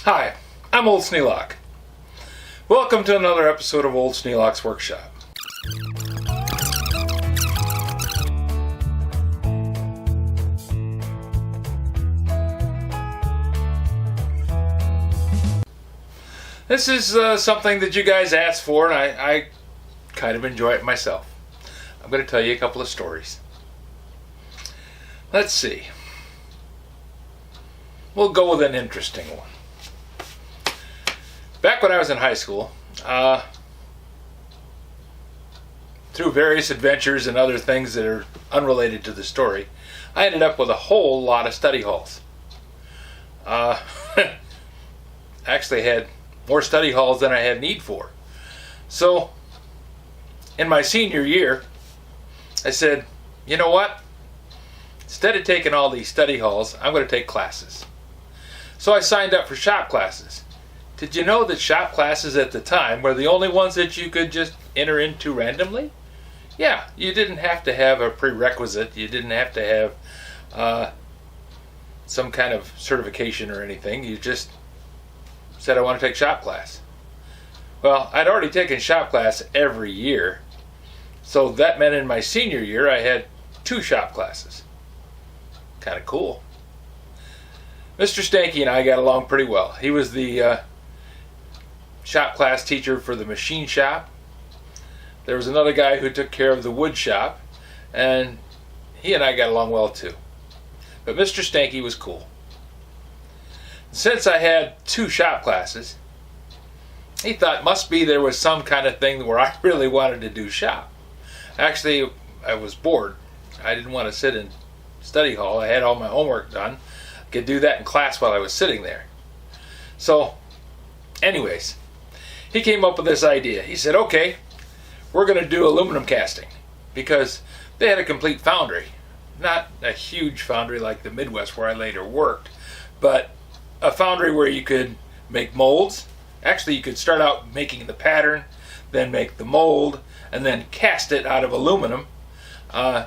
Hi, I'm Old Sneelock. Welcome to another episode of Old Sneelock's Workshop. This is something that you guys asked for, and I kind of enjoy it myself. I'm going to tell you a couple of stories. Let's see. We'll go with an interesting one. Back when I was in high school, through various adventures and other things that are unrelated to the story, I ended up with a whole lot of study halls. Actually had more study halls than I had need for. So, in my senior year, I said, you know what? Instead of taking all these study halls, I'm going to take classes. So I signed up for shop classes. Did you know that shop classes at the time were the only ones that you could just enter into randomly? Yeah, you didn't have to have a prerequisite. You didn't have to have some kind of certification or anything. You just said, I want to take shop class. Well, I'd already taken shop class every year. So that meant in my senior year I had 2 shop classes. Kind of cool. Mr. Stanky and I got along pretty well. He was the shop class teacher for the machine shop. There was another guy who took care of the wood shop, and he and I got along well too. But Mr. Stanky was cool. Since I had 2 shop classes, he thought must be there was some kind of thing where I really wanted to do shop. Actually, I was bored. I didn't want to sit in study hall. I had all my homework done. I could do that in class while I was sitting there. So, anyways, he came up with this idea. He said, okay, we're going to do aluminum casting, because they had a complete foundry. Not a huge foundry like the Midwest where I later worked, but a foundry where you could make molds. Actually, you could start out making the pattern, then make the mold, and then cast it out of aluminum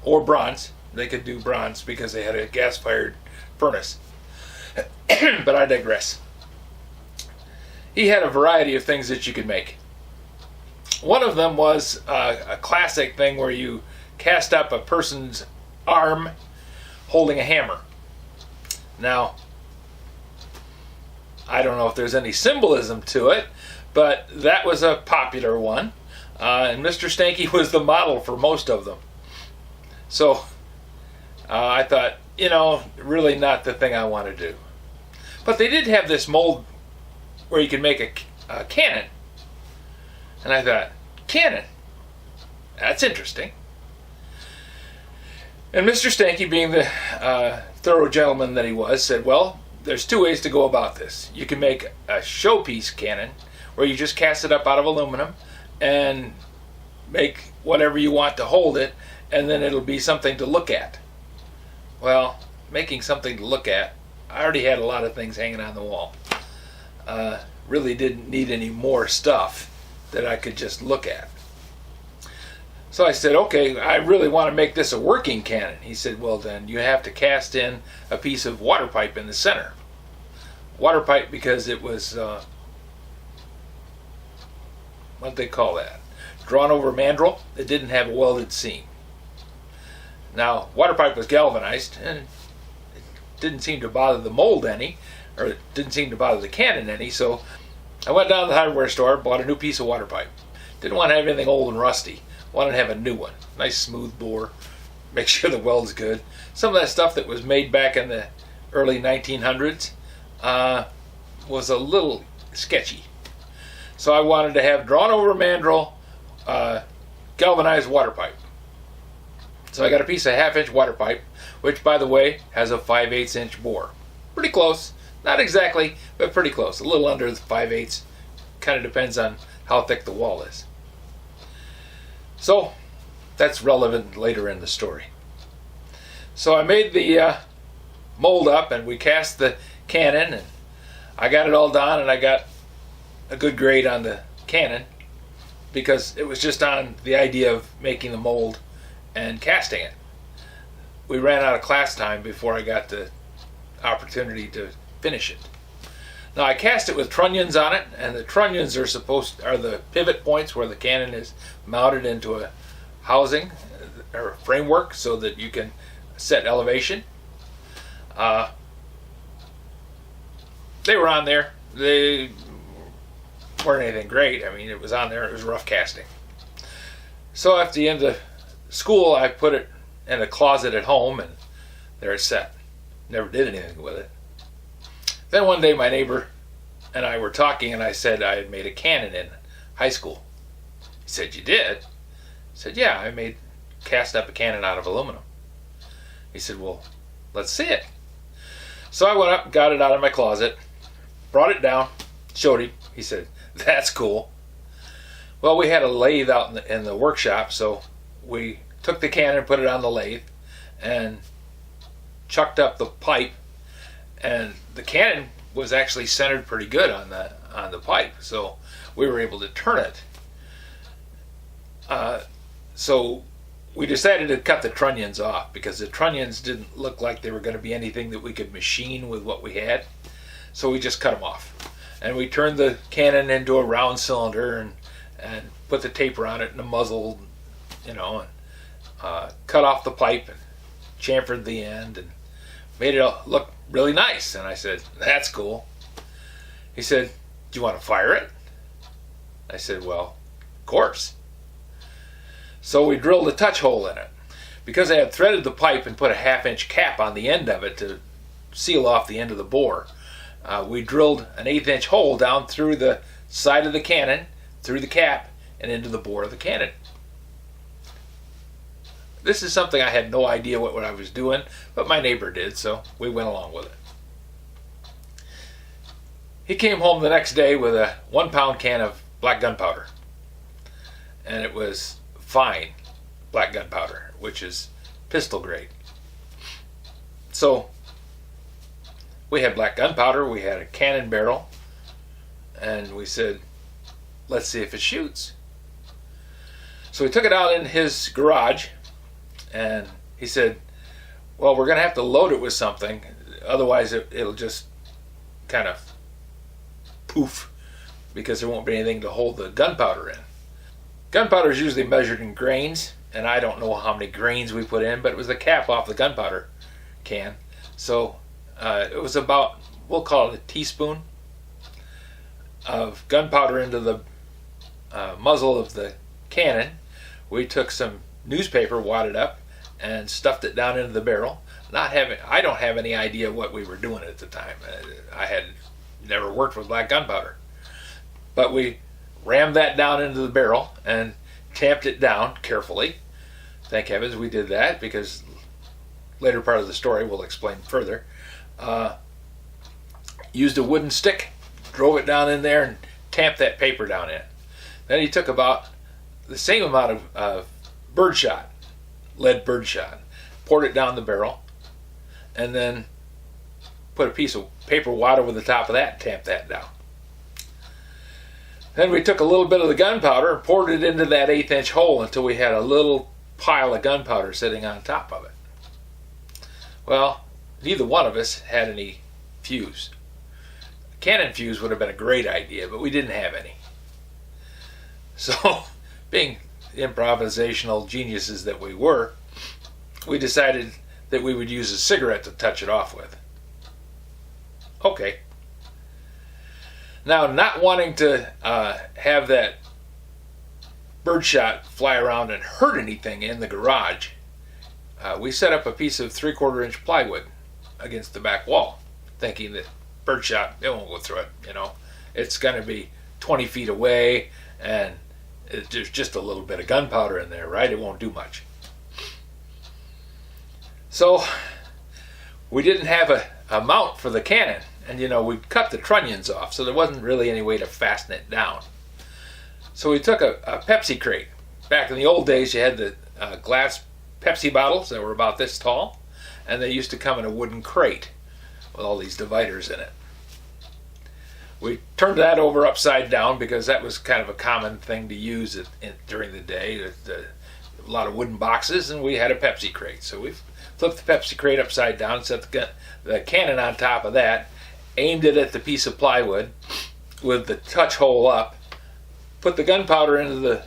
or bronze. They could do bronze because they had a gas-fired furnace. But I digress. He had a variety of things that you could make. One of them was a classic thing where you cast up a person's arm holding a hammer. Now, I don't know if there's any symbolism to it, but that was a popular one. And Mr. Stanky was the model for most of them. So I thought, really not the thing I want to do. But they did have this mold where you could make a cannon. And I thought, cannon? That's interesting. And Mr. Stanky, being the thorough gentleman that he was, said, well, there's 2 ways to go about this. You can make a showpiece cannon where you just cast it up out of aluminum and make whatever you want to hold it, and then it'll be something to look at. Well, making something to look at, I already had a lot of things hanging on the wall. Really didn't need any more stuff that I could just look at. So I said, okay, I really want to make this a working cannon. He said, well then you have to cast in a piece of water pipe in the center. Water pipe because it was, what they call that? Drawn over mandrel. It didn't have a welded seam. Now, water pipe was galvanized, and it didn't seem to bother the mold any, or it didn't seem to bother the cannon any, so I went down to the hardware store, bought a new piece of water pipe. Didn't want to have anything old and rusty. Wanted to have a new one. Nice smooth bore. Make sure the weld's good. Some of that stuff that was made back in the early 1900s was a little sketchy. So I wanted to have drawn over mandrel galvanized water pipe. So I got a piece of 1/2-inch water pipe, which by the way has a 5/8 inch bore. Pretty close. Not exactly, but pretty close. A little under the 5/8. Kind of depends on how thick the wall is. So that's relevant later in the story. So I made the mold up, and we cast the cannon, and I got it all done, and I got a good grade on the cannon because it was just on the idea of making the mold and casting it. We ran out of class time before I got the opportunity to finish it. Now I cast it with trunnions on it, and the trunnions are the pivot points where the cannon is mounted into a housing or framework so that you can set elevation. They were on there. They weren't anything great. I mean, it was on there. It was rough casting. So at the end of school, I put it in a closet at home, and there it's set. Never did anything with it. Then one day my neighbor and I were talking, and I said I had made a cannon in high school. He said, "You did?" I said, "Yeah, I cast up a cannon out of aluminum." He said, "Well, let's see it." So I went up, got it out of my closet, brought it down, showed him. He said, "That's cool." Well, we had a lathe out in the workshop, so we took the cannon, put it on the lathe, and chucked up the pipe, and the cannon was actually centered pretty good on the pipe, so we were able to turn it. So we decided to cut the trunnions off because the trunnions didn't look like they were going to be anything that we could machine with what we had. So we just cut them off, and we turned the cannon into a round cylinder and put the taper on it and a muzzle, and cut off the pipe and chamfered the end and made it look really nice. And I said, "That's cool." He said, "Do you want to fire it?" I said, "Well, of course." So we drilled a touch hole in it. Because I had threaded the pipe and put a 1/2-inch cap on the end of it to seal off the end of the bore, we drilled an 1/8-inch hole down through the side of the cannon, through the cap, and into the bore of the cannon. This is something I had no idea what I was doing, but my neighbor did, so we went along with it. He came home the next day with a 1-pound can of black gunpowder, and it was fine black gunpowder, which is pistol grade. So we had black gunpowder, we had a cannon barrel, and we said, "Let's see if it shoots." So we took it out in his garage, and he said, "Well, we're going to have to load it with something, otherwise it'll just kind of poof, because there won't be anything to hold the gunpowder in." Gunpowder is usually measured in grains, and I don't know how many grains we put in, but it was the cap off the gunpowder can. So it was about, we'll call it a teaspoon of gunpowder into the muzzle of the cannon. We took some newspaper, wadded up, and stuffed it down into the barrel. I don't have any idea what we were doing at the time. I had never worked with black gunpowder. But we rammed that down into the barrel and tamped it down carefully. Thank heavens we did that, because later part of the story we'll explain further. Used a wooden stick, drove it down in there, and tamped that paper down in. Then he took about the same amount of birdshot, lead birdshot, poured it down the barrel, and then put a piece of paper wad over the top of that and tamped that down. Then we took a little bit of the gunpowder and poured it into that 1/8-inch hole until we had a little pile of gunpowder sitting on top of it. Well, neither one of us had any fuse. A cannon fuse would have been a great idea, but we didn't have any. So, being improvisational geniuses that we were, we decided that we would use a cigarette to touch it off with. Okay. Now, not wanting to have that birdshot fly around and hurt anything in the garage, we set up a piece of 3/4-inch plywood against the back wall, thinking that birdshot, it won't go through it, It's going to be 20 feet away, and there's just a little bit of gunpowder in there, right? It won't do much. So we didn't have a mount for the cannon, and we'd cut the trunnions off, so there wasn't really any way to fasten it down. So we took a Pepsi crate. Back in the old days, you had the glass Pepsi bottles that were about this tall, and they used to come in a wooden crate with all these dividers in it. We turned that over upside down because that was kind of a common thing to use during the day. A lot of wooden boxes, and we had a Pepsi crate. So we flipped the Pepsi crate upside down, set the cannon on top of that, aimed it at the piece of plywood with the touch hole up, put the gunpowder into the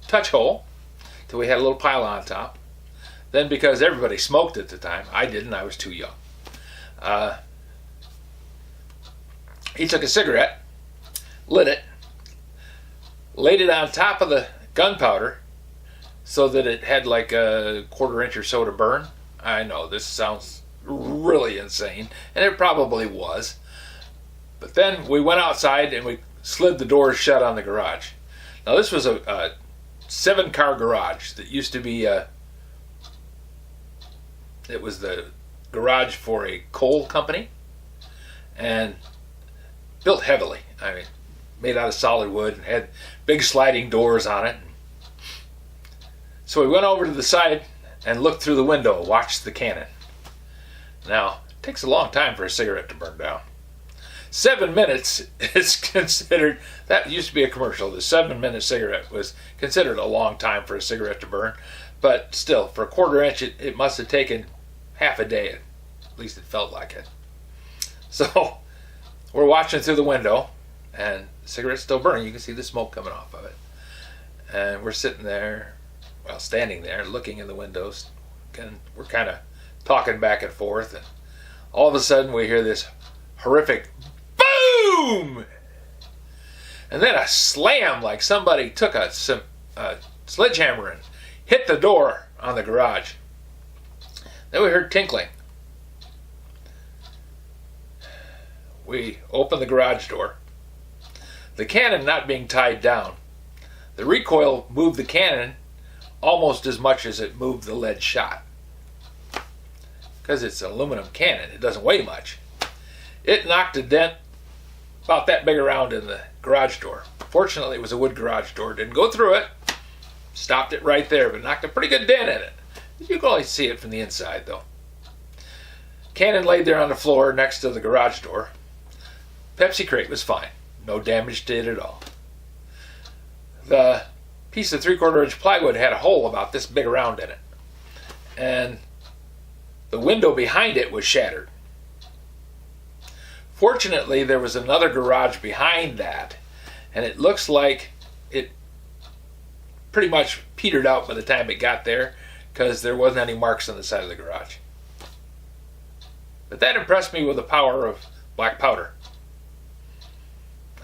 touch hole till we had a little pile on top. Then, because everybody smoked at the time, I didn't, I was too young. He took a cigarette, lit it, laid it on top of the gunpowder so that it had like a 1/4 inch or so to burn. I know this sounds really insane, and it probably was. But then we went outside and we slid the doors shut on the garage. Now this was a 7-car garage that used to be it was the garage for a coal company, and built heavily. I mean, made out of solid wood and had big sliding doors on it. So we went over to the side and looked through the window, watched the cannon. Now, it takes a long time for a cigarette to burn down. 7 minutes is considered, that used to be a commercial, the 7-minute cigarette was considered a long time for a cigarette to burn, but still, for a 1/4 inch, it must have taken half a day, at least it felt like it. So, we're watching through the window, and the cigarette's still burning. You can see the smoke coming off of it. And we're sitting there, well, standing there, looking in the windows, and we're kind of talking back and forth, and all of a sudden we hear this horrific boom! And then a slam, like somebody took a sledgehammer and hit the door on the garage. Then we heard tinkling. We opened the garage door. The cannon not being tied down, the recoil moved the cannon almost as much as it moved the lead shot. Because it's an aluminum cannon, it doesn't weigh much. It knocked a dent about that big around in the garage door. Fortunately, it was a wood garage door. Didn't go through it. Stopped it right there, but knocked a pretty good dent in it. You can only see it from the inside, though. Cannon laid there on the floor next to the garage door. Pepsi crate was fine. No damage to it at all. The piece of 3/4 inch plywood had a hole about this big around in it. And the window behind it was shattered. Fortunately, there was another garage behind that, and it looks like it pretty much petered out by the time it got there, because there wasn't any marks on the side of the garage. But that impressed me with the power of black powder.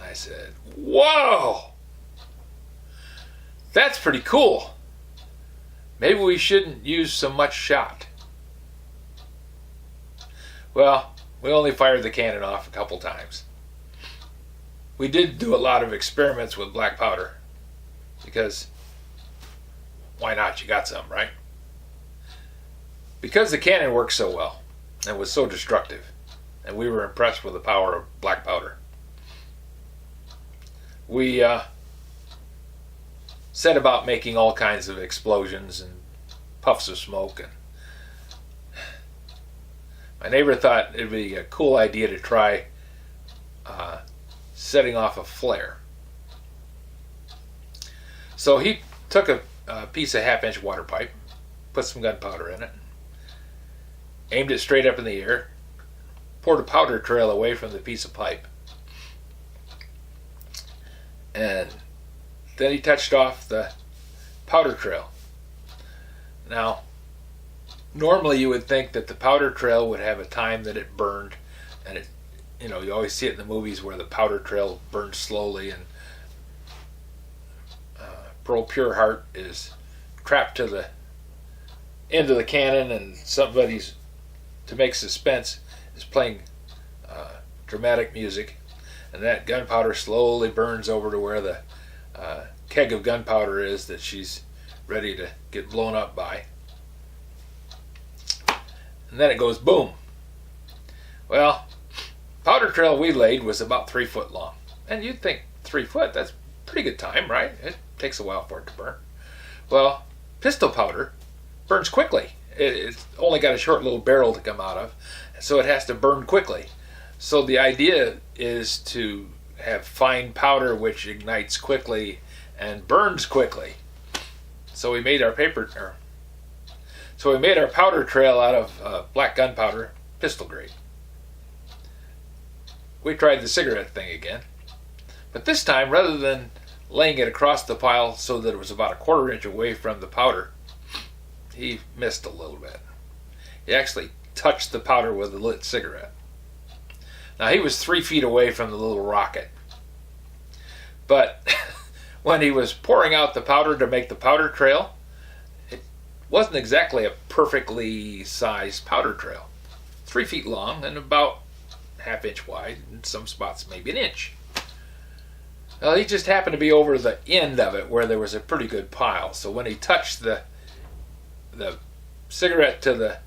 I said, whoa! That's pretty cool. Maybe we shouldn't use so much shot. Well, we only fired the cannon off a couple times. We did do a lot of experiments with black powder, because why not? You got some, right? Because the cannon worked so well and was so destructive, and we were impressed with the power of black powder, we set about making all kinds of explosions and puffs of smoke. And my neighbor thought it'd be a cool idea to try setting off a flare. So he took a piece of 1/2 inch water pipe, put some gunpowder in it, aimed it straight up in the air, poured a powder trail away from the piece of pipe, and then he touched off the powder trail. Now, normally you would think that the powder trail would have a time that it burned, and it, you know, you always see it in the movies where the powder trail burns slowly, and Pearl Pure Heart is trapped to the end of the cannon, and somebody's, to make suspense, is playing dramatic music, and that gunpowder slowly burns over to where the keg of gunpowder is that she's ready to get blown up by. And then it goes boom. Well, powder trail we laid was about 3 foot long. And you'd think 3 foot, that's pretty good time, right? It takes a while for it to burn. Well, pistol powder burns quickly. It's only got a short little barrel to come out of, so it has to burn quickly. So the idea is to have fine powder which ignites quickly and burns quickly. So we made our powder trail out of black gunpowder, pistol grade. we tried the cigarette thing again. But this time, rather than laying it across the pile so that it was about a 1/4 inch away from the powder, he missed a little bit. He actually touched the powder with a lit cigarette. Now he was 3 feet away from the little rocket. But when he was pouring out the powder to make the powder trail, it wasn't exactly a perfectly sized powder trail. 3 feet long and about 1/2 inch wide, in some spots maybe an inch. Well, he just happened to be over the end of it where there was a pretty good pile. So when he touched the cigarette to the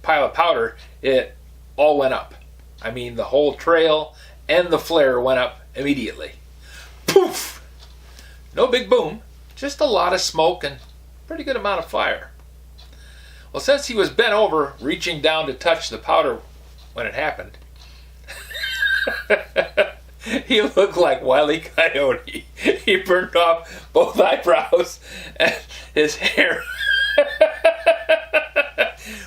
pile of powder, it all went up. I mean, the whole trail and the flare went up immediately. Poof! No big boom, just a lot of smoke and pretty good amount of fire. Well, since he was bent over, reaching down to touch the powder when it happened, he looked like Wile E. Coyote. He burned off both eyebrows and his hair.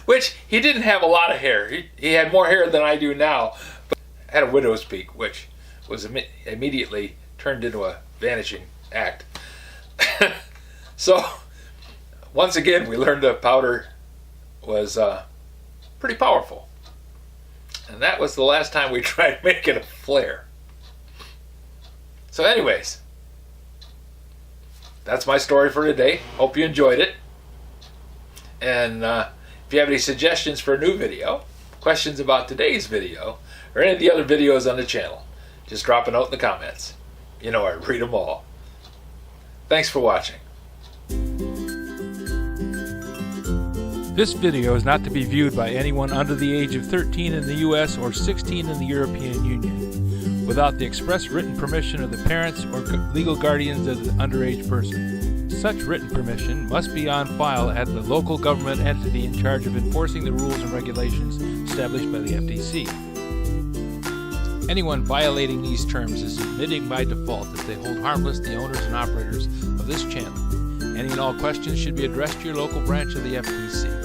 Which, he didn't have a lot of hair. He had more hair than I do now, but had a widow's peak, which was immediately turned into a vanishing act. So, once again, we learned that powder was pretty powerful. And that was the last time we tried making a flare. So anyways, that's my story for today. Hope you enjoyed it. And if you have any suggestions for a new video, questions about today's video, or any of the other videos on the channel, just drop a note in the comments. You know I read them all. Thanks for watching. This video is not to be viewed by anyone under the age of 13 in the U.S. or 16 in the European Union, without the express written permission of the parents or legal guardians of the underage person. Such written permission must be on file at the local government entity in charge of enforcing the rules and regulations established by the FTC. Anyone violating these terms is admitting by default that they hold harmless the owners and operators of this channel. Any and all questions should be addressed to your local branch of the FTC.